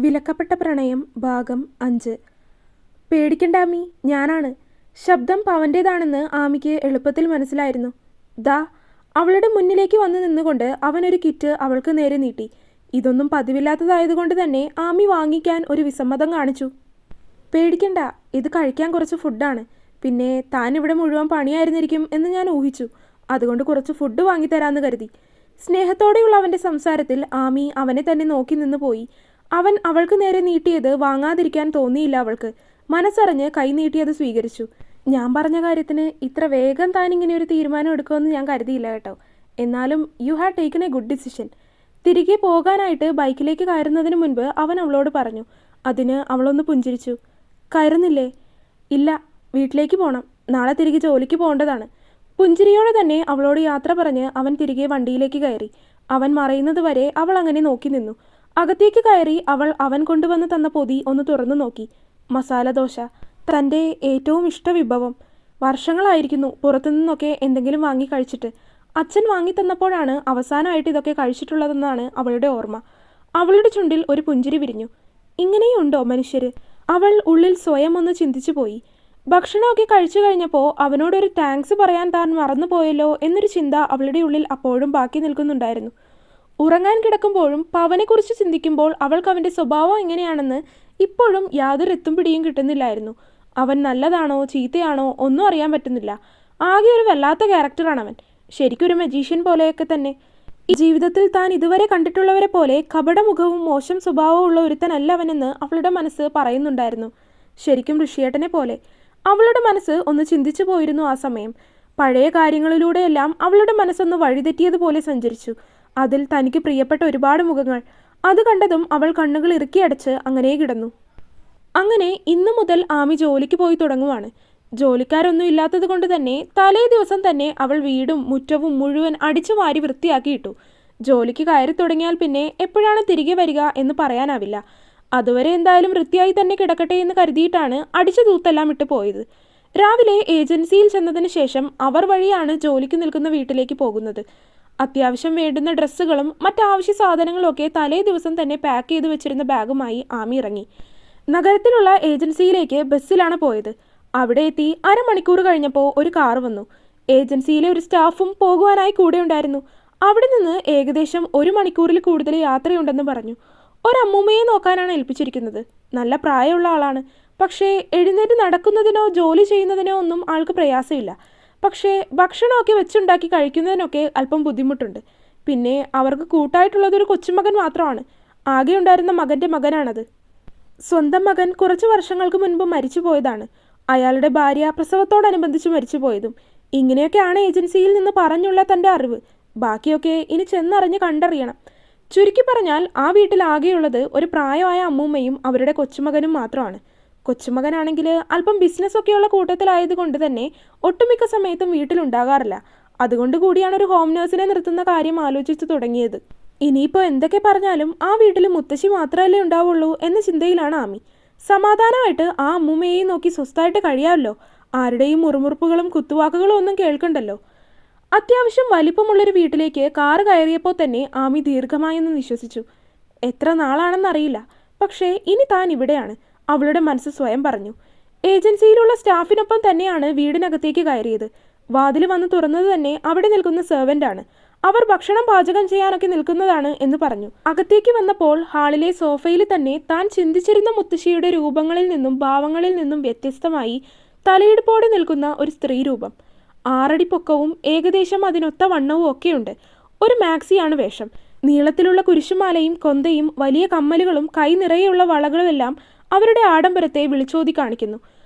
വിലക്കപ്പെട്ട പ്രണയം ഭാഗം 5. പേടിക്കണ്ട ആമി, ഞാനാണ്. ശബ്ദം പവൻ്റേതാണെന്ന് ആമിക്ക് എളുപ്പത്തിൽ മനസ്സിലായിരുന്നു. ദാ അവളുടെ മുന്നിലേക്ക് വന്നു നിന്നുകൊണ്ട് അവനൊരു കിറ്റ് അവൾക്ക് നേരെ നീട്ടി. ഇതൊന്നും പതിവില്ലാത്തതായതുകൊണ്ട് തന്നെ ആമി വാങ്ങിക്കാൻ ഒരു വിസമ്മതം കാണിച്ചു. പേടിക്കണ്ട, ഇത് കഴിക്കാൻ കുറച്ച് ഫുഡാണ്. പിന്നെ താൻ ഇവിടെ മുഴുവൻ പണിയായിരുന്നിരിക്കും എന്ന് ഞാൻ ഊഹിച്ചു. അതുകൊണ്ട് കുറച്ച് ഫുഡ് വാങ്ങിത്തരാമെന്ന് കരുതി. സ്നേഹത്തോടെയുള്ള അവൻ്റെ സംസാരത്തിൽ ആമി അവനെ തന്നെ നോക്കി നിന്ന് പോയി. അവൻ അവൾക്ക് നേരെ നീട്ടിയത് വാങ്ങാതിരിക്കാൻ തോന്നിയില്ല അവൾക്ക്. മനസ്സറിഞ്ഞ് കൈ നീട്ടിയത് സ്വീകരിച്ചു. ഞാൻ പറഞ്ഞ കാര്യത്തിന് ഇത്ര വേഗം താൻ ഇങ്ങനെ ഒരു തീരുമാനം എടുക്കുമെന്ന് ഞാൻ കരുതിയില്ല കേട്ടോ. എന്നാലും you have taken A good decision. തിരികെ പോകാനായിട്ട് ബൈക്കിലേക്ക് കയറുന്നതിന് മുൻപ് അവൻ അവളോട് പറഞ്ഞു. അതിന് അവളൊന്ന് പുഞ്ചിരിച്ചു. കയറുന്നില്ലേ? ഇല്ല, വീട്ടിലേക്ക് പോകണം. നാളെ തിരികെ ജോലിക്ക് പോകേണ്ടതാണ്. പുഞ്ചിരിയോടെ തന്നെ അവളോട് യാത്ര പറഞ്ഞ് അവൻ തിരികെ വണ്ടിയിലേക്ക് കയറി. അവൻ മറയുന്നത് വരെ അവൾ അങ്ങനെ നോക്കി നിന്നു. അകത്തേക്ക് കയറി അവൻ കൊണ്ടുവന്ന് തന്ന പൊതി ഒന്ന് തുറന്നു നോക്കി. മസാല ദോശ, തൻ്റെ ഏറ്റവും ഇഷ്ടവിഭവം. വർഷങ്ങളായിരിക്കുന്നു പുറത്തുനിന്നൊക്കെ എന്തെങ്കിലും വാങ്ങി കഴിച്ചിട്ട്. അച്ഛൻ വാങ്ങി തന്നപ്പോഴാണ് അവസാനമായിട്ട് ഇതൊക്കെ കഴിച്ചിട്ടുള്ളതെന്നാണ് അവളുടെ ഓർമ്മ. അവളുടെ ചുണ്ടിൽ ഒരു പുഞ്ചിരി വിരിഞ്ഞു. ഇങ്ങനെയുണ്ടോ മനുഷ്യർ? അവൾ ഉള്ളിൽ സ്വയം ഒന്ന് ചിന്തിച്ചു പോയി. ഭക്ഷണമൊക്കെ കഴിച്ചു കഴിഞ്ഞപ്പോൾ അവനോടൊരു താങ്ക്സ് പറയാൻ താൻ മറന്നുപോയല്ലോ എന്നൊരു ചിന്ത അവളുടെ ഉള്ളിൽ അപ്പോഴും ബാക്കി നിൽക്കുന്നുണ്ടായിരുന്നു. ഉറങ്ങാൻ കിടക്കുമ്പോഴും പവനെക്കുറിച്ച് ചിന്തിക്കുമ്പോൾ അവൾക്ക് അവൻ്റെ സ്വഭാവം എങ്ങനെയാണെന്ന് ഇപ്പോഴും യാതൊരു എത്തും പിടിയും കിട്ടുന്നില്ലായിരുന്നു. അവൻ നല്ലതാണോ ചീത്തയാണോ ഒന്നും അറിയാൻ പറ്റുന്നില്ല. ആകെ ഒരു വല്ലാത്ത ക്യാരക്ടറാണവൻ. ശരിക്കൊരു മജീഷ്യൻ പോലെയൊക്കെ തന്നെ. ഈ ജീവിതത്തിൽ താൻ ഇതുവരെ കണ്ടിട്ടുള്ളവരെ പോലെ കപടമുഖവും മോശം സ്വഭാവവും ഉള്ള ഒരുത്തനല്ല അവനെന്ന് അവളുടെ മനസ്സ് പറയുന്നുണ്ടായിരുന്നു. ശരിക്കും ഋഷിയേട്ടനെ പോലെ. അവളുടെ മനസ്സ് ഒന്ന് ചിന്തിച്ചു പോയിരുന്നു ആ സമയം. പഴയ കാര്യങ്ങളിലൂടെയെല്ലാം അവളുടെ മനസ്സൊന്ന് വഴിതെറ്റിയതുപോലെ സഞ്ചരിച്ചു. അതിൽ തനിക്ക് പ്രിയപ്പെട്ട ഒരുപാട് മുഖങ്ങൾ. അത് കണ്ടതും അവൾ കണ്ണുകൾ ഇറുക്കിയടച്ച് അങ്ങനെ കിടന്നു. അങ്ങനെ ഇന്നു മുതൽ ആമി ജോലിക്ക് പോയി തുടങ്ങുവാണ്. ജോലിക്കാരൊന്നും ഇല്ലാത്തത് കൊണ്ട് തന്നെ തലേ ദിവസം തന്നെ അവൾ വീടും മുറ്റവും മുഴുവൻ അടിച്ചു വാരി വൃത്തിയാക്കിയിട്ടു. ജോലിക്ക് കയറി തുടങ്ങിയാൽ പിന്നെ എപ്പോഴാണ് തിരികെ വരിക എന്ന് പറയാനാവില്ല. അതുവരെ എന്തായാലും വൃത്തിയായി തന്നെ കിടക്കട്ടെ എന്ന് കരുതിയിട്ടാണ് അടിച്ചു തൂത്തെല്ലാം ഇട്ട് പോയത്. രാവിലെ ഏജൻസിയിൽ ചെന്നതിന് ശേഷം അവർ വഴിയാണ് ജോലിക്ക് നിൽക്കുന്ന വീട്ടിലേക്ക് പോകുന്നത്. അത്യാവശ്യം വേണ്ടുന്ന ഡ്രസ്സുകളും മറ്റാവശ്യ സാധനങ്ങളും ഒക്കെ തലേ ദിവസം തന്നെ പാക്ക് ചെയ്ത് വെച്ചിരുന്ന ബാഗുമായി ആമി ഇറങ്ങി. നഗരത്തിലുള്ള ഏജൻസിയിലേക്ക് ബസ്സിലാണ് പോയത്. അവിടെ എത്തി അരമണിക്കൂർ കഴിഞ്ഞപ്പോൾ ഒരു കാർ വന്നു. ഏജൻസിയിലെ ഒരു സ്റ്റാഫും പോകുവാനായി കൂടെ ഉണ്ടായിരുന്നു. അവിടെ നിന്ന് ഏകദേശം 1 മണിക്കൂറിൽ കൂടുതൽ യാത്രയുണ്ടെന്ന് പറഞ്ഞു. ഒരമ്മൂമ്മയെ നോക്കാനാണ് ഏൽപ്പിച്ചിരിക്കുന്നത്. നല്ല പ്രായമുള്ള ആളാണ്. പക്ഷേ എഴുന്നേറ്റ് നടക്കുന്നതിനോ ജോലി ചെയ്യുന്നതിനോ ഒന്നും ആൾക്ക് പ്രയാസമില്ല. പക്ഷേ ഭക്ഷണമൊക്കെ വെച്ചുണ്ടാക്കി കഴിക്കുന്നതിനൊക്കെ അല്പം ബുദ്ധിമുട്ടുണ്ട്. പിന്നെ അവർക്ക് കൂട്ടായിട്ടുള്ളതൊരു കൊച്ചുമകൻ മാത്രമാണ്. ആകെ ഉണ്ടായിരുന്ന മകൻ്റെ മകനാണത്. സ്വന്തം മകൻ കുറച്ച് വർഷങ്ങൾക്ക് മുൻപ് മരിച്ചു പോയതാണ്. അയാളുടെ ഭാര്യ പ്രസവത്തോടനുബന്ധിച്ച് മരിച്ചു പോയതും. ഇങ്ങനെയൊക്കെയാണ് ഏജൻസിയിൽ നിന്ന് പറഞ്ഞുള്ള തൻ്റെ അറിവ്. ബാക്കിയൊക്കെ ഇനി ചെന്നറിഞ്ഞ് കണ്ടറിയണം. ചുരുക്കി പറഞ്ഞാൽ ആ വീട്ടിൽ ആകെയുള്ളത് ഒരു പ്രായമായ അമ്മൂമ്മയും അവരുടെ കൊച്ചുമകനും മാത്രമാണ്. കൊച്ചുമകനാണെങ്കിൽ അല്പം ബിസിനസ്സൊക്കെയുള്ള കൂട്ടത്തിലായതുകൊണ്ട് തന്നെ ഒട്ടുമിക്ക സമയത്തും വീട്ടിലുണ്ടാകാറില്ല. അതുകൊണ്ട് കൂടിയാണ് ഒരു ഹോം നേഴ്സിനെ നിർത്തുന്ന കാര്യം ആലോചിച്ചു തുടങ്ങിയത്. ഇനിയിപ്പോൾ എന്തൊക്കെ പറഞ്ഞാലും ആ വീട്ടിൽ മുത്തശ്ശി മാത്രമല്ലേ ഉണ്ടാവുള്ളൂ എന്ന ചിന്തയിലാണ് ആമി. സമാധാനമായിട്ട് ആ അമ്മൂമ്മയെയും നോക്കി സ്വസ്ഥമായിട്ട് കഴിയാമല്ലോ. ആരുടെയും മുറുമുറുപ്പുകളും കുത്തുവാക്കുകളും ഒന്നും കേൾക്കണ്ടല്ലോ. അത്യാവശ്യം വലിപ്പമുള്ളൊരു വീട്ടിലേക്ക് കാറ് കയറിയപ്പോൾ തന്നെ ആമി ദീർഘമായൊന്ന് നിശ്വസിച്ചു. എത്ര നാളാണെന്നറിയില്ല, പക്ഷേ ഇനി താൻ ഇവിടെയാണ്, അവളുടെ മനസ്സ് സ്വയം പറഞ്ഞു. ഏജൻസിയിലുള്ള സ്റ്റാഫിനൊപ്പം തന്നെയാണ് വീടിനകത്തേക്ക് കയറിയത്. വാതിൽ വന്ന് തുറന്നത് തന്നെ അവിടെ നിൽക്കുന്ന സെർവൻ്റാണ്. അവർ ഭക്ഷണം പാചകം ചെയ്യാനൊക്കെ നിൽക്കുന്നതാണ് എന്ന് പറഞ്ഞു. അകത്തേക്ക് വന്നപ്പോൾ ഹാളിലെ സോഫയിൽ തന്നെ താൻ ചിന്തിച്ചിരുന്ന മുത്തശ്ശിയുടെ രൂപങ്ങളിൽ നിന്നും ഭാവങ്ങളിൽ നിന്നും വ്യത്യസ്തമായി തലയെടുപ്പോടെ നിൽക്കുന്ന ഒരു സ്ത്രീ രൂപം. 6 അടി പൊക്കവും ഏകദേശം അതിനൊത്ത വണ്ണവും ഒക്കെയുണ്ട്. ഒരു മാക്സിയാണ് വേഷം. നീളത്തിലുള്ള കുരിശുമാലയും കൊന്തയും വലിയ കമ്മലുകളും കൈ നിറയെയുള്ള വളകളുമെല്ലാം അവരുടെ ആഡംബരത്തെ വിളിച്ചോതി കാണിക്കുന്നു.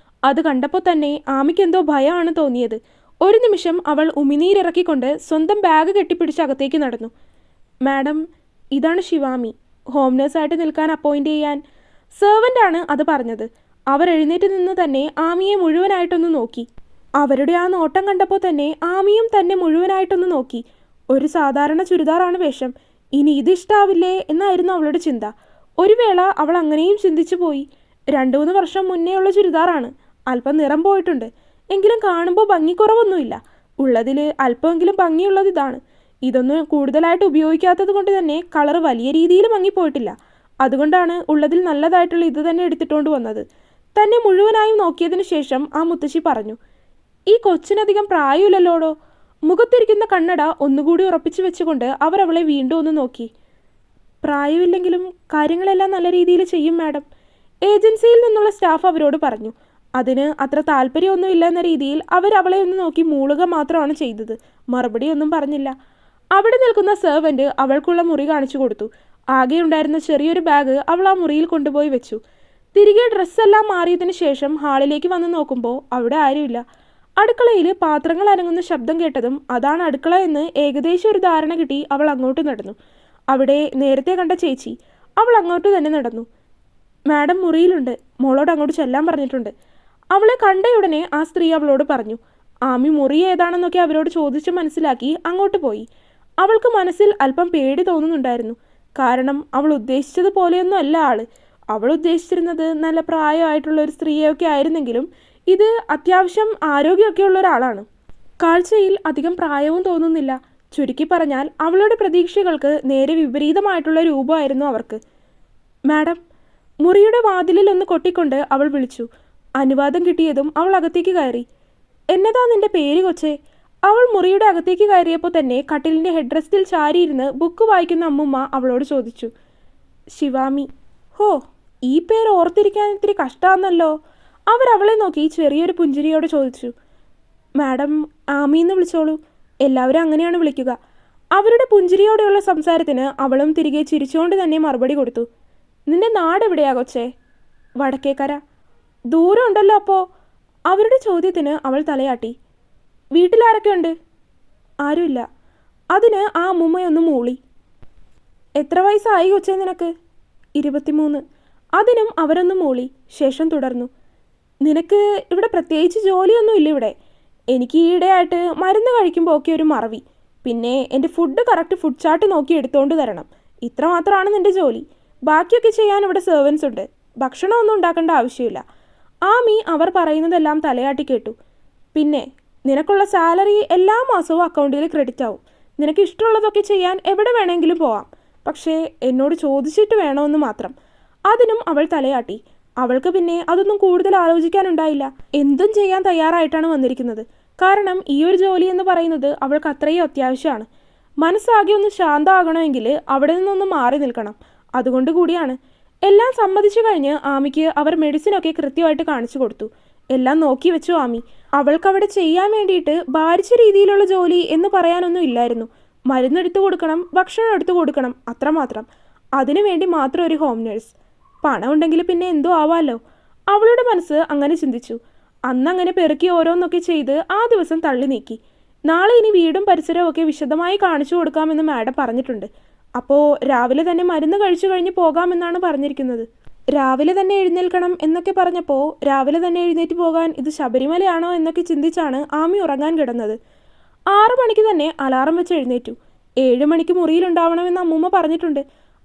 അത് കണ്ടപ്പോൾ തന്നെ ആമിക്കെന്തോ ഭയമാണ് തോന്നിയത്. ഒരു നിമിഷം അവൾ ഉമിനീരിറക്കിക്കൊണ്ട് സ്വന്തം ബാഗ് കെട്ടിപ്പിടിച്ച് അകത്തേക്ക് നടന്നു. മാഡം, ഇതാണ് ശിവാമി, ഹോം നേഴ്സായിട്ട് നിൽക്കാൻ അപ്പോയിൻ്റ് ചെയ്യാൻ. സെർവൻ്റാണ് അത് പറഞ്ഞത്. അവർ എഴുന്നേറ്റ് നിന്ന് തന്നെ ആമിയെ മുഴുവനായിട്ടൊന്ന് നോക്കി. അവരുടെ ആ നോട്ടം കണ്ടപ്പോൾ തന്നെ ആമിയും തന്നെ മുഴുവനായിട്ടൊന്ന് നോക്കി. ഒരു സാധാരണ ചുരിദാറാണ് വേഷം. ഇനി ഇത് ഇഷ്ടാവില്ലേ എന്നായിരുന്നു അവളുടെ ചിന്ത. ഒരു വേള അവൾ അങ്ങനെയും ചിന്തിച്ചു പോയി. 2-3 വർഷം മുന്നേ ഉള്ള ചുരിദാറാണ്. അല്പം നിറം പോയിട്ടുണ്ട്. എങ്കിലും കാണുമ്പോൾ ഭംഗിക്കുറവൊന്നുമില്ല. ഉള്ളതിൽ അല്പമെങ്കിലും ഭംഗിയുള്ളത് ഇതാണ്. ഇതൊന്നും കൂടുതലായിട്ട് ഉപയോഗിക്കാത്തത് കൊണ്ട് തന്നെ കളർ വലിയ രീതിയിൽ മങ്ങിപ്പോയിട്ടില്ല. അതുകൊണ്ടാണ് ഉള്ളതിൽ നല്ലതായിട്ടുള്ള ഇത് തന്നെ എടുത്തിട്ടുകൊണ്ട് വന്നത്. തന്നെ മുഴുവനായും നോക്കിയതിനു ശേഷം ആ മുത്തശ്ശി പറഞ്ഞു, ഈ കൊച്ചിനധികം പ്രായമില്ലല്ലോടോ. മുഖത്തിരിക്കുന്ന കണ്ണട ഒന്നുകൂടി ഉറപ്പിച്ചു വെച്ചുകൊണ്ട് അവർ അവളെ വീണ്ടും ഒന്ന് നോക്കി. പ്രായമില്ലെങ്കിലും കാര്യങ്ങളെല്ലാം നല്ല രീതിയിൽ ചെയ്യും മാഡം. ഏജൻസിയിൽ നിന്നുള്ള സ്റ്റാഫ് അവരോട് പറഞ്ഞു. അതിന് അത്ര താല്പര്യമൊന്നുമില്ല എന്ന രീതിയിൽ അവർ അവളെ ഒന്ന് നോക്കി മൂളുക മാത്രമാണ് ചെയ്തത്. മറുപടിയൊന്നും പറഞ്ഞില്ല. അവിടെ നിൽക്കുന്ന സെർവൻറ്റ് അവൾക്കുള്ള മുറി കാണിച്ചു കൊടുത്തു. ആകെ ഉണ്ടായിരുന്ന ചെറിയൊരു ബാഗ് അവൾ ആ മുറിയിൽ കൊണ്ടുപോയി വെച്ചു. തിരികെ ഡ്രസ്സെല്ലാം മാറിയതിനു ശേഷം ഹാളിലേക്ക് വന്ന് നോക്കുമ്പോൾ അവിടെ ആരുമില്ല. അടുക്കളയിൽ പാത്രങ്ങൾ അനങ്ങുന്ന ശബ്ദം കേട്ടതും അതാണ് അടുക്കള എന്ന് ഏകദേശം ഒരു ധാരണ കിട്ടി അവൾ അങ്ങോട്ട് നടന്നു. അവിടെ നേരത്തെ കണ്ട ചേച്ചി. അവൾ അങ്ങോട്ട് തന്നെ നടന്നു. മാഡം മുറിയിലുണ്ട്, മോളോട് അങ്ങോട്ട് ചെല്ലാൻ പറഞ്ഞിട്ടുണ്ട്. അവളെ കണ്ടയുടനെ ആ സ്ത്രീ അവളോട് പറഞ്ഞു. ആമി മുറി ഏതാണെന്നൊക്കെ അവരോട് ചോദിച്ച് മനസ്സിലാക്കി അങ്ങോട്ട് പോയി. അവൾക്ക് മനസ്സിൽ അല്പം പേടി തോന്നുന്നുണ്ടായിരുന്നു. കാരണം അവൾ ഉദ്ദേശിച്ചതുപോലെയൊന്നും അല്ല ആള്. അവൾ ഉദ്ദേശിച്ചിരുന്നത് നല്ല പ്രായമായിട്ടുള്ള ഒരു സ്ത്രീയൊക്കെ ആയിരുന്നെങ്കിലും ഇത് അത്യാവശ്യം ആരോഗ്യമൊക്കെ ഉള്ള ഒരാളാണ്. കാഴ്ചയിൽ അധികം പ്രായവും തോന്നുന്നില്ല. ചുരുക്കി പറഞ്ഞാൽ അവളുടെ പ്രതീക്ഷകൾക്ക് നേരെ വിപരീതമായിട്ടുള്ള രൂപമായിരുന്നു അവർക്ക്. മാഡം, മുറിയുടെ വാതിലിൽ ഒന്ന് കൊട്ടിക്കൊണ്ട് അവൾ വിളിച്ചു. അനുവാദം കിട്ടിയതും അവൾ അകത്തേക്ക് കയറി. എന്നതാ നിന്റെ പേര് കൊച്ചേ? അവൾ മുറിയുടെ അകത്തേക്ക് കയറിയപ്പോൾ തന്നെ കട്ടിലിൻ്റെ ഹെഡ് റെസ്റ്റിൽ ചാരിയിരുന്ന് ബുക്ക് വായിക്കുന്ന അമ്മുമ്മ അവളോട് ചോദിച്ചു. ശിവാമി. ഹോ, ഈ പേര് ഓർത്തിരിക്കാൻ ഇത്തിരി കഷ്ടമാണെന്നല്ലോ. അവരവളെ നോക്കി ചെറിയൊരു പുഞ്ചിരിയോടെ ചോദിച്ചു. മാഡം ആമിന്ന് വിളിച്ചോളൂ, എല്ലാവരും അങ്ങനെയാണ് വിളിക്കുക. അവരുടെ പുഞ്ചിരിയോടെയുള്ള സംസാരത്തിന് അവളും തിരികെ ചിരിച്ചുകൊണ്ട് തന്നെ മറുപടി കൊടുത്തു. നിന്റെ നാടെവിടെയാ കൊച്ചേ? വടക്കേക്കര. ദൂരം ഉണ്ടല്ലോ അപ്പോൾ. അവരുടെ ചോദ്യത്തിന് അവൾ തലയാട്ടി. വീട്ടിലാരൊക്കെ ഉണ്ട്? ആരുമില്ല. അതിന് ആ അമ്മുമ്മയൊന്ന് മൂളി. എത്ര വയസ്സായി കൊച്ചേ നിനക്ക്? 23. അതിനും അവരൊന്ന് മൂളി. ശേഷം തുടർന്നു. നിനക്ക് ഇവിടെ പ്രത്യേകിച്ച് ജോലിയൊന്നും ഇല്ല ഇവിടെ. എനിക്ക് ഈയിടെയായിട്ട് മരുന്ന് കഴിക്കുമ്പോൾ ഒക്കെ ഒരു മറവി. പിന്നെ എൻ്റെ ഫുഡ് കറക്റ്റ് ഫുഡ് ചാർട്ട് നോക്കി എടുത്തുകൊണ്ട് തരണം. ഇത്ര മാത്രമാണ് നിൻ്റെ ജോലി. ബാക്കിയൊക്കെ ചെയ്യാൻ ഇവിടെ സെർവൻസ് ഉണ്ട്. ഭക്ഷണമൊന്നും ഉണ്ടാക്കേണ്ട ആവശ്യമില്ല. ആമി അവർ പറയുന്നതെല്ലാം തലയാട്ടി കേട്ടു. പിന്നെ നിനക്കുള്ള സാലറി എല്ലാ മാസവും അക്കൗണ്ടിൽ ക്രെഡിറ്റ് ആവും. നിനക്ക് ഇഷ്ടമുള്ളതൊക്കെ ചെയ്യാൻ എവിടെ വേണമെങ്കിലും പോവാം. പക്ഷേ എന്നോട് ചോദിച്ചിട്ട് വേണമെന്ന് മാത്രം. അതിനും അവൾ തലയാട്ടി. അവൾക്ക് പിന്നെ അതൊന്നും കൂടുതൽ ആലോചിക്കാനുണ്ടായില്ല. എന്തും ചെയ്യാൻ തയ്യാറായിട്ടാണ് വന്നിരിക്കുന്നത്. കാരണം ഈ ഒരു ജോലി എന്ന് പറയുന്നത് അവൾക്ക് അത്രയും അത്യാവശ്യമാണ്. മനസ്സാകെ ഒന്ന് ശാന്തമാകണമെങ്കിൽ അവിടെ നിന്നൊന്ന് മാറി നിൽക്കണം. അതുകൊണ്ട് കൂടിയാണ്. എല്ലാം സമ്മതിച്ചു കഴിഞ്ഞ് ആമിക്ക് അവർ മെഡിസിനൊക്കെ കൃത്യമായിട്ട് കാണിച്ചു കൊടുത്തു. എല്ലാം നോക്കി വെച്ചു ആമി. അവൾക്കവിടെ ചെയ്യാൻ വേണ്ടിയിട്ട് ഭാരിച്ച രീതിയിലുള്ള ജോലി എന്ന് പറയാനൊന്നും ഇല്ലായിരുന്നു. മരുന്നെടുത്തു കൊടുക്കണം, ഭക്ഷണം എടുത്തു കൊടുക്കണം, അത്രമാത്രം. അതിനു വേണ്ടി മാത്രം ഒരു ഹോം നേഴ്സ്. പണം ഉണ്ടെങ്കിൽ പിന്നെ എന്തോ ആവാമല്ലോ. അവളുടെ മനസ്സ് അങ്ങനെ ചിന്തിച്ചു. അന്നങ്ങനെ പെറുക്കി ഓരോന്നൊക്കെ ചെയ്ത് ആ ദിവസം തള്ളി നീക്കി. നാളെ ഇനി വീടും പരിസരവും ഒക്കെ വിശദമായി കാണിച്ചു കൊടുക്കാമെന്ന് മാഡം പറഞ്ഞിട്ടുണ്ട്. അപ്പോൾ രാവിലെ തന്നെ മരുന്ന് കഴിച്ചു കഴിഞ്ഞ് പോകാമെന്നാണ് പറഞ്ഞിരിക്കുന്നത്. രാവിലെ തന്നെ എഴുന്നേൽക്കണം എന്നൊക്കെ പറഞ്ഞപ്പോൾ രാവിലെ തന്നെ എഴുന്നേറ്റ് പോകാൻ ഇത് ശബരിമലയാണോ എന്നൊക്കെ ചിന്തിച്ചാണ് ആമി ഉറങ്ങാൻ കിടന്നത്. 6 മണിക്ക് തന്നെ അലാറം വെച്ച് എഴുന്നേറ്റു. 7 മണിക്ക് മുറിയിലുണ്ടാവണമെന്ന് അമ്മൂമ്മ പറഞ്ഞിട്ടുണ്ട്.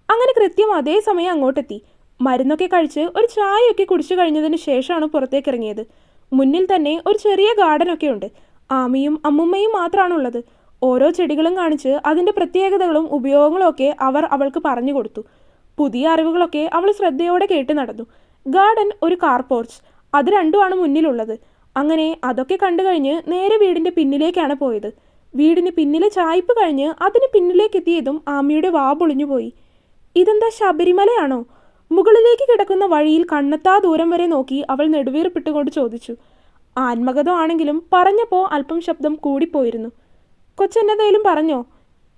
അങ്ങനെ കൃത്യം അതേ സമയം അങ്ങോട്ടെത്തി. മരുന്നൊക്കെ കഴിച്ച് ഒരു ചായയൊക്കെ കുടിച്ചു കഴിഞ്ഞതിന് ശേഷമാണ് പുറത്തേക്ക് ഇറങ്ങിയത്. മുന്നിൽ തന്നെ ഒരു ചെറിയ ഗാർഡനൊക്കെ ഉണ്ട്. ആമിയും അമ്മുമ്മയും മാത്രമാണുള്ളത്. ഓരോ ചെടികളും കാണിച്ച് അതിൻ്റെ പ്രത്യേകതകളും ഉപയോഗങ്ങളും ഒക്കെ അവർ അവൾക്ക് പറഞ്ഞു കൊടുത്തു. പുതിയ അറിവുകളൊക്കെ അവൾ ശ്രദ്ധയോടെ കേട്ട് നടന്നു. ഗാർഡൻ, ഒരു കാർ പോർച്ച്, അത് രണ്ടുമാണ് മുന്നിലുള്ളത്. അങ്ങനെ അതൊക്കെ കണ്ടു കഴിഞ്ഞ് നേരെ വീടിൻ്റെ പിന്നിലേക്കാണ് പോയത്. വീടിന് പിന്നിലെ ചായ്പ് കഴിഞ്ഞ് അതിന് പിന്നിലേക്ക് എത്തിയതും ആമിയുടെ വാ പൊളിഞ്ഞു പോയി. ഇതെന്താ ശബരിമലയാണോ? മുകളിലേക്ക് കിടക്കുന്ന വഴിയിൽ കണ്ണെത്താ ദൂരം വരെ നോക്കി അവൾ നെടുവീർപ്പിട്ടുകൊണ്ട് ചോദിച്ചു. ആത്മഗതമാണെങ്കിലും പറഞ്ഞപ്പോൾ അല്പം ശബ്ദം കൂടിപ്പോയിരുന്നു. കൊച്ചെന്നതേലും പറഞ്ഞോ?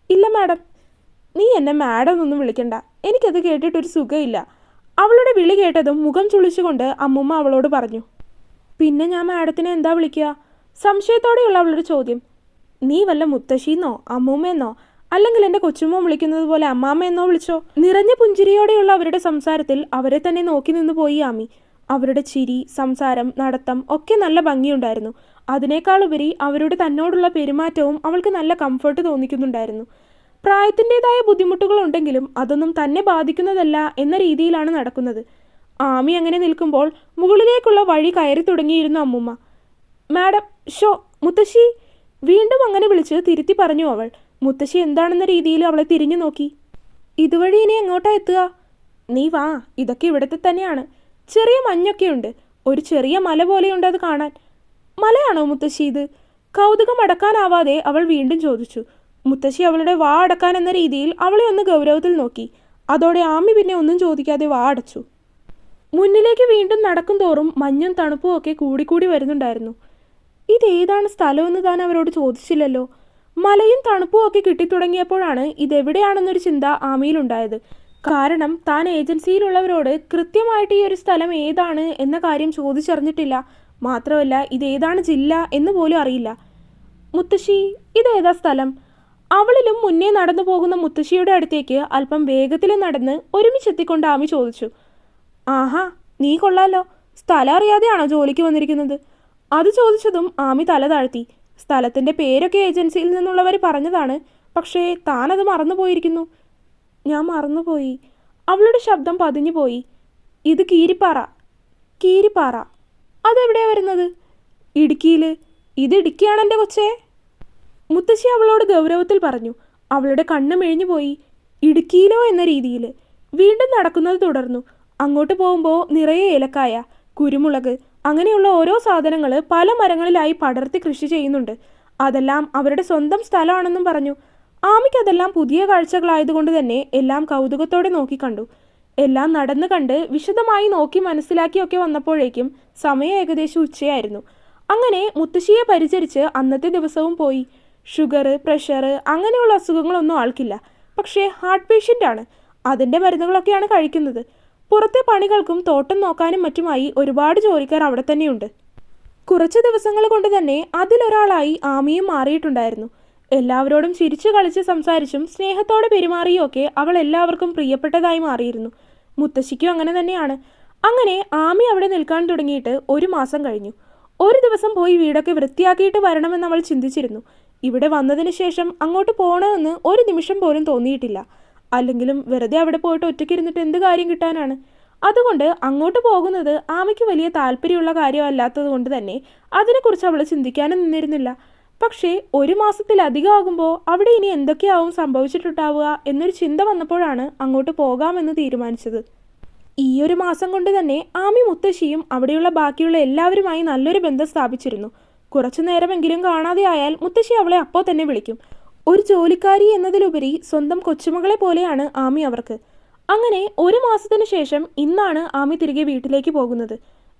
ഇല്ല മാഡം. നീ എന്നെ മാഡം എന്നൊന്നും വിളിക്കണ്ട. എനിക്കത് കേട്ടിട്ടൊരു സുഖമില്ല. അവളുടെ വിളി കേട്ടതും മുഖം ചുളിച്ചുകൊണ്ട് അമ്മുമ്മ അവളോട് പറഞ്ഞു. പിന്നെ ഞാൻ മാഡത്തിനെ എന്താ വിളിക്കുക? സംശയത്തോടെയുള്ള അവളുടെ ചോദ്യം. നീ വല്ല മുത്തശ്ശിന്നോ അമ്മൂമ്മയെന്നോ അല്ലെങ്കിൽ എൻ്റെ കൊച്ചുമ്മ വിളിക്കുന്നത് പോലെ അമ്മാമ്മ എന്നോ വിളിച്ചോ? നിറഞ്ഞ പുഞ്ചിരിയോടെയുള്ള അവരുടെ സംസാരത്തിൽ അവരെ തന്നെ നോക്കി നിന്ന് പോയി ആമി. അവരുടെ ചിരി, സംസാരം, നടത്തം ഒക്കെ നല്ല ഭംഗിയുണ്ടായിരുന്നു. അതിനേക്കാളുപരി അവരുടെ തന്നോടുള്ള പെരുമാറ്റവും അവൾക്ക് നല്ല കംഫർട്ട് തോന്നിക്കുന്നുണ്ടായിരുന്നു. പ്രായത്തിൻ്റെതായ ബുദ്ധിമുട്ടുകളുണ്ടെങ്കിലും അതൊന്നും തന്നെ ബാധിക്കുന്നതല്ല എന്ന രീതിയിലാണ് നടക്കുന്നത്. ആമി അങ്ങനെ നിൽക്കുമ്പോൾ മുകളിലേക്കുള്ള വഴി കയറി തുടങ്ങിയിരുന്നു അമ്മുമ്മ. മാഡം, ഷോ മുത്തശ്ശി, വീണ്ടും അങ്ങനെ വിളിച്ച് തിരുത്തി പറഞ്ഞു അവൾ. മുത്തശ്ശി എന്താണെന്ന രീതിയിൽ അവളെ തിരിഞ്ഞു നോക്കി. ഇതുവഴി ഇനി എങ്ങോട്ടാ എത്തുക? നീ വാ, ഇതൊക്കെ ഇവിടത്തെ തന്നെയാണ്. ചെറിയ മഞ്ഞൊക്കെയുണ്ട്. ഒരു ചെറിയ മല പോലെയുണ്ട് അത് കാണാൻ. മലയാണോ മുത്തശ്ശി ഇത്? കൗതുകം അടക്കാനാവാതെ അവൾ വീണ്ടും ചോദിച്ചു. മുത്തശ്ശി അവളുടെ വാ അടക്കാൻ എന്ന രീതിയിൽ അവളെ ഒന്ന് ഗൗരവത്തിൽ നോക്കി. അതോടെ ആമി പിന്നെ ഒന്നും ചോദിക്കാതെ വാ അടച്ചു. മുന്നിലേക്ക് വീണ്ടും നടക്കും തോറും മഞ്ഞും തണുപ്പും ഒക്കെ കൂടിക്കൂടി വരുന്നുണ്ടായിരുന്നു. ഇതേതാണ് സ്ഥലമെന്ന് താൻ അവരോട് ചോദിച്ചില്ലല്ലോ. മലയും തണുപ്പും ഒക്കെ കിട്ടിത്തുടങ്ങിയപ്പോഴാണ് ഇതെവിടെയാണെന്നൊരു ചിന്ത ആമിയിലുണ്ടായത്. കാരണം താൻ ഏജൻസിയിലുള്ളവരോട് കൃത്യമായിട്ട് ഈ ഒരു സ്ഥലം ഏതാണ് എന്ന കാര്യം ചോദിച്ചറിഞ്ഞിട്ടില്ല. മാത്രമല്ല ഇതേതാണ് ജില്ല എന്ന് പോലും അറിയില്ല. മുത്തശ്ശി, ഇതേതാ സ്ഥലം? അവളിലും മുന്നേ നടന്നു പോകുന്ന മുത്തശ്ശിയുടെ അടുത്തേക്ക് അല്പം വേഗത്തിൽ നടന്ന് ഒരുമിച്ചെത്തിക്കൊണ്ട് ആമി ചോദിച്ചു. ആഹാ, നീ കൊള്ളാലോ. സ്ഥലം അറിയാതെയാണോ ജോലിക്ക് വന്നിരിക്കുന്നത്? അത് ചോദിച്ചതും ആമി തല താഴ്ത്തി. സ്ഥലത്തിൻ്റെ പേരൊക്കെ ഏജൻസിയിൽ നിന്നുള്ളവർ പറഞ്ഞതാണ്. പക്ഷേ താനത് മറന്നുപോയിരിക്കുന്നു. ഞാൻ മറന്നുപോയി. അവളുടെ ശബ്ദം പതിഞ്ഞു പോയി. ഇത് കീരിപ്പാറ. കീരിപ്പാറ അതെവിടെയാണ് വരുന്നത്? ഇടുക്കിയിൽ. ഇത് ഇടുക്കിയാണ് എൻ്റെ കൊച്ചേ. മുത്തശ്ശി അവളോട് ഗൗരവത്തിൽ പറഞ്ഞു. അവളുടെ കണ്ണ് മെഴിഞ്ഞുപോയി. ഇടുക്കിയിലോ എന്ന രീതിയിൽ. വീണ്ടും നടക്കുന്നത് തുടർന്നു. അങ്ങോട്ട് പോകുമ്പോൾ നിറയെ ഏലക്കായ, കുരുമുളക്, അങ്ങനെയുള്ള ഓരോ സാധനങ്ങൾ പല മരങ്ങളിലായി പടർത്തി കൃഷി ചെയ്യുന്നുണ്ട്. അതെല്ലാം അവരുടെ സ്വന്തം സ്ഥലമാണെന്നും പറഞ്ഞു. ആമിക്ക് അതെല്ലാം പുതിയ കാഴ്ചകളായതുകൊണ്ട് തന്നെ എല്ലാം കൗതുകത്തോടെ നോക്കിക്കണ്ടു. എല്ലാം നടന്നു കണ്ട് വിശദമായി നോക്കി മനസ്സിലാക്കിയൊക്കെ വന്നപ്പോഴേക്കും സമയം ഏകദേശം ഉച്ചയായിരുന്നു. അങ്ങനെ മുത്തശ്ശിയെ പരിചരിച്ച് അന്നത്തെ ദിവസവും പോയി. ഷുഗർ, പ്രഷർ അങ്ങനെയുള്ള അസുഖങ്ങളൊന്നും ആൾക്കില്ല. പക്ഷേ ഹാർട്ട് പേഷ്യൻ്റ് ആണ്. അതിൻ്റെ മരുന്നുകളൊക്കെയാണ് കഴിക്കുന്നത്. പുറത്തെ പണികൾക്കും തോട്ടം നോക്കാനും മറ്റുമായി ഒരുപാട് ജോലിക്കാർ അവിടെ തന്നെയുണ്ട്. കുറച്ച് ദിവസങ്ങൾ കൊണ്ട് തന്നെ അതിലൊരാളായി ആമിയും മാറിയിട്ടുണ്ടായിരുന്നു. എല്ലാവരോടും ചിരിച്ചു കളിച്ച് സംസാരിച്ചും സ്നേഹത്തോടെ പെരുമാറിയും ഒക്കെ അവൾ എല്ലാവർക്കും പ്രിയപ്പെട്ടതായി മാറിയിരുന്നു. മുത്തശ്ശിക്കും അങ്ങനെ തന്നെയാണ്. അങ്ങനെ ആമി അവിടെ നിൽക്കാൻ തുടങ്ങിയിട്ട് 1 മാസം കഴിഞ്ഞു. ഒരു ദിവസം പോയി വീടൊക്കെ വൃത്തിയാക്കിയിട്ട് വരണമെന്ന് അവൾ ചിന്തിച്ചിരുന്നു. ഇവിടെ വന്നതിന് ശേഷം അങ്ങോട്ട് പോകണമെന്ന് ഒരു നിമിഷം പോലും തോന്നിയിട്ടില്ല. അല്ലെങ്കിലും വെറുതെ അവിടെ പോയിട്ട് ഒറ്റയ്ക്കിരുന്നിട്ട് എന്ത് കാര്യം കിട്ടാനാണ്? അതുകൊണ്ട് അങ്ങോട്ട് പോകുന്നത് ആമയ്ക്ക് വലിയ താല്പര്യമുള്ള കാര്യമല്ലാത്തത് കൊണ്ട് തന്നെ അതിനെക്കുറിച്ച് അവൾ ചിന്തിക്കാനും നിന്നിരുന്നില്ല. പക്ഷേ 1 മാസത്തിലധികം ആകുമ്പോൾ അവിടെ ഇനി എന്തൊക്കെയാവും സംഭവിച്ചിട്ടുണ്ടാവുക എന്നൊരു ചിന്ത വന്നപ്പോഴാണ് അങ്ങോട്ട് പോകാമെന്ന് തീരുമാനിച്ചത്. ഈ 1 മാസം കൊണ്ട് തന്നെ ആമി മുത്തശ്ശിയും അവിടെയുള്ള ബാക്കിയുള്ള എല്ലാവരുമായി നല്ലൊരു ബന്ധം സ്ഥാപിച്ചിരുന്നു. കുറച്ചു നേരമെങ്കിലും കാണാതെ ആയാൽ മുത്തശ്ശി അവളെ അപ്പോൾ തന്നെ വിളിക്കും. ഒരു ജോലിക്കാരി എന്നതിലുപരി സ്വന്തം കൊച്ചുമകളെ പോലെയാണ് ആമി അവർക്ക്. അങ്ങനെ 1 മാസത്തിന് ശേഷം ഇന്നാണ് ആമി തിരികെ വീട്ടിലേക്ക് പോകുന്നത്.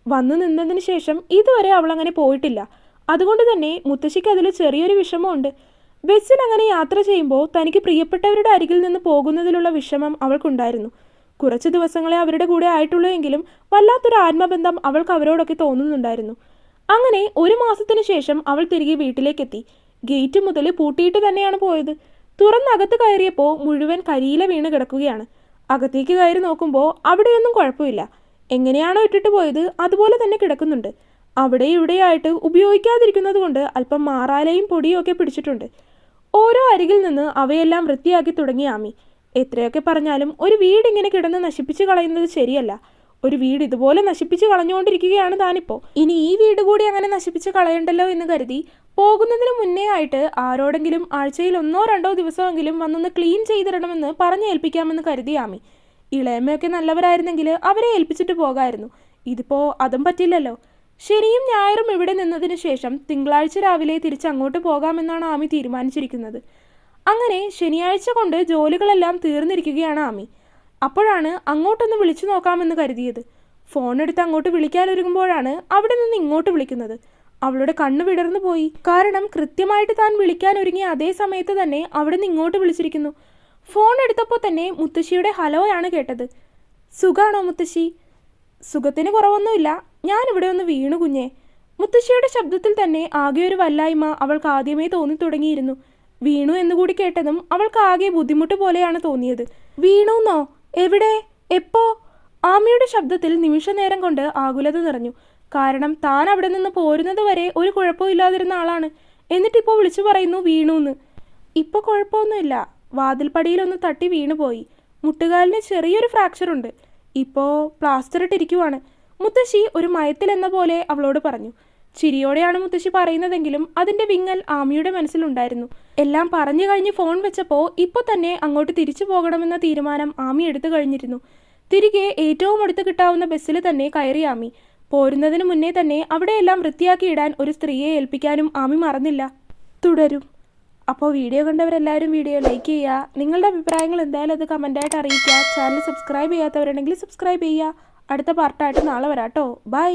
വന്നു നിന്നതിന് ശേഷം ഇതുവരെ അവളങ്ങനെ പോയിട്ടില്ല. അതുകൊണ്ട് തന്നെ മുത്തശ്ശിക്ക് അതിൽ ചെറിയൊരു വിഷമമുണ്ട്. ബസ്സിൽ അങ്ങനെ യാത്ര ചെയ്യുമ്പോൾ തനിക്ക് പ്രിയപ്പെട്ടവരുടെ അരികിൽ നിന്ന് പോകുന്നതിലുള്ള വിഷമം അവൾക്കുണ്ടായിരുന്നു. കുറച്ച് ദിവസങ്ങളെ അവരുടെ കൂടെ ആയിട്ടുള്ളൂ എങ്കിലും വല്ലാത്തൊരു ആത്മബന്ധം അവൾക്ക് അവരോടൊക്കെ തോന്നുന്നുണ്ടായിരുന്നു. അങ്ങനെ 1 മാസത്തിന് ശേഷം അവൾ തിരികെ വീട്ടിലേക്കെത്തി. ഗേറ്റ് മുതൽ പൂട്ടിയിട്ട് തന്നെയാണ് പോയത്. തുറന്നകത്ത് കയറിയപ്പോൾ മുഴുവൻ കരിയില വീണ് കിടക്കുകയാണ്. അകത്തേക്ക് കയറി നോക്കുമ്പോൾ അവിടെയൊന്നും കുഴപ്പമില്ല. എങ്ങനെയാണോ ഇട്ടിട്ട് പോയത് അതുപോലെ തന്നെ കിടക്കുന്നുണ്ട്. അവിടെ ഇവിടെയായിട്ട് ഉപയോഗിക്കാതിരിക്കുന്നത് കൊണ്ട് അല്പം മാറാലയും പൊടിയും ഒക്കെ പിടിച്ചിട്ടുണ്ട്. ഓരോ അരികിൽ നിന്ന് അവയെല്ലാം വൃത്തിയാക്കി തുടങ്ങി ആമി. എത്രയൊക്കെ പറഞ്ഞാലും ഒരു വീട് ഇങ്ങനെ കിടന്ന് നശിപ്പിച്ച് കളയുന്നത് ശരിയല്ല. ഒരു വീട് ഇതുപോലെ നശിപ്പിച്ച് കളഞ്ഞുകൊണ്ടിരിക്കുകയാണ് താനിപ്പോൾ. ഇനി ഈ വീട് കൂടി അങ്ങനെ നശിപ്പിച്ച് കളയണ്ടല്ലോ എന്ന് കരുതി പോകുന്നതിന് മുന്നേ ആയിട്ട് ആരോടെങ്കിലും ആഴ്ചയിൽ 1-2 ദിവസമെങ്കിലും വന്നൊന്ന് ക്ലീൻ ചെയ്തിടണമെന്ന് പറഞ്ഞേൽപ്പിക്കാമെന്ന് കരുതി ആമി. ഇളയമ്മയൊക്കെ നല്ലവരായിരുന്നെങ്കിൽ അവരെ ഏൽപ്പിച്ചിട്ട് പോകാമായിരുന്നു. ഇതിപ്പോൾ അതും പറ്റില്ലല്ലോ. ശനിയും ഞായറും ഇവിടെ നിന്നതിന് ശേഷം തിങ്കളാഴ്ച രാവിലെ തിരിച്ചങ്ങോട്ട് പോകാമെന്നാണ് ആമി തീരുമാനിച്ചിരിക്കുന്നത്. അങ്ങനെ ശനിയാഴ്ച കൊണ്ട് ജോലികളെല്ലാം തീർന്നിരിക്കുകയാണ് ആമി. അപ്പോഴാണ് അങ്ങോട്ടൊന്ന് വിളിച്ചു നോക്കാമെന്ന് കരുതിയത്. ഫോണെടുത്ത് അങ്ങോട്ട് വിളിക്കാനൊരുങ്ങുമ്പോഴാണ് അവിടെ നിന്ന് ഇങ്ങോട്ട് വിളിക്കുന്നത്. അവളുടെ കണ്ണ് വിടർന്നു പോയി. കാരണം കൃത്യമായിട്ട് താൻ വിളിക്കാൻ ഒരുങ്ങിയ അതേ സമയത്ത് തന്നെ അവിടെ നിന്ന് ഇങ്ങോട്ട് വിളിച്ചിരിക്കുന്നു. ഫോൺ എടുത്തപ്പോൾ തന്നെ മുത്തശ്ശിയുടെ ഹലോയാണ് കേട്ടത്. സുഖാണോ മുത്തശ്ശി? സുഖത്തിന് കുറവൊന്നുമില്ല. ഞാനിവിടെ ഒന്ന് വീണു കുഞ്ഞേ. മുത്തശ്ശിയുടെ ശബ്ദത്തിൽ തന്നെ ആകെ ഒരു വല്ലായ്മ അവൾക്ക് ആദ്യമേ തോന്നി തുടങ്ങിയിരുന്നു. വീണു എന്നുകൂടി കേട്ടതും അവൾക്ക് ആകെ ബുദ്ധിമുട്ട് പോലെയാണ് തോന്നിയത്. വീണുന്നോ? എവിടെ? എപ്പോ? ആമിയുടെ ശബ്ദത്തിൽ നിമിഷ നേരം കൊണ്ട് ആകുലത നിറഞ്ഞു. കാരണം താൻ അവിടെ നിന്ന് പോരുന്നത് വരെ ഒരു കുഴപ്പമില്ലാതിരുന്ന ആളാണ്. എന്നിട്ടിപ്പോൾ വിളിച്ചു പറയുന്നു വീണുന്ന്. ഇപ്പോൾ കുഴപ്പമൊന്നുമില്ല. വാതിൽപ്പടിയിലൊന്ന് തട്ടി വീണുപോയി. മുട്ടുകാലിന് ചെറിയൊരു ഫ്രാക്ചറുണ്ട്. ഇപ്പോൾ പ്ലാസ്റ്റർ ഇട്ടിരിക്കുവാണ്. മുത്തശ്ശി ഒരു മയത്തിലെന്ന പോലെ അവളോട് പറഞ്ഞു. ചിരിയോടെയാണ് മുത്തശ്ശി പറയുന്നതെങ്കിലും അതിൻ്റെ വിങ്ങൽ ആമിയുടെ മനസ്സിലുണ്ടായിരുന്നു. എല്ലാം പറഞ്ഞു കഴിഞ്ഞ് ഫോൺ വെച്ചപ്പോൾ ഇപ്പോൾ തന്നെ അങ്ങോട്ട് തിരിച്ചു പോകണമെന്ന തീരുമാനം ആമി എടുത്തു കഴിഞ്ഞിരുന്നു. തിരികെ ഏറ്റവും അടുത്ത് കിട്ടാവുന്ന ബസ്സിൽ തന്നെ കയറി ആമി. പോരുന്നതിന് മുന്നേ തന്നെ അവിടെയെല്ലാം വൃത്തിയാക്കിയിടാൻ ഒരു സ്ത്രീയെ ഏൽപ്പിക്കാനും ആമി മറന്നില്ല. തുടരും. അപ്പോൾ വീഡിയോ കണ്ടവരെല്ലാവരും വീഡിയോ ലൈക്ക് ചെയ്യുക. നിങ്ങളുടെ അഭിപ്രായങ്ങൾ എന്തായാലും അത് കമൻറ്റായിട്ട് അറിയിക്കുക. ചാനൽ സബ്സ്ക്രൈബ് ചെയ്യാത്തവരുണ്ടെങ്കിൽ സബ്സ്ക്രൈബ് ചെയ്യുക. അടുത്ത പാർട്ടായിട്ട് നാളെ വരാം കേട്ടോ. ബൈ.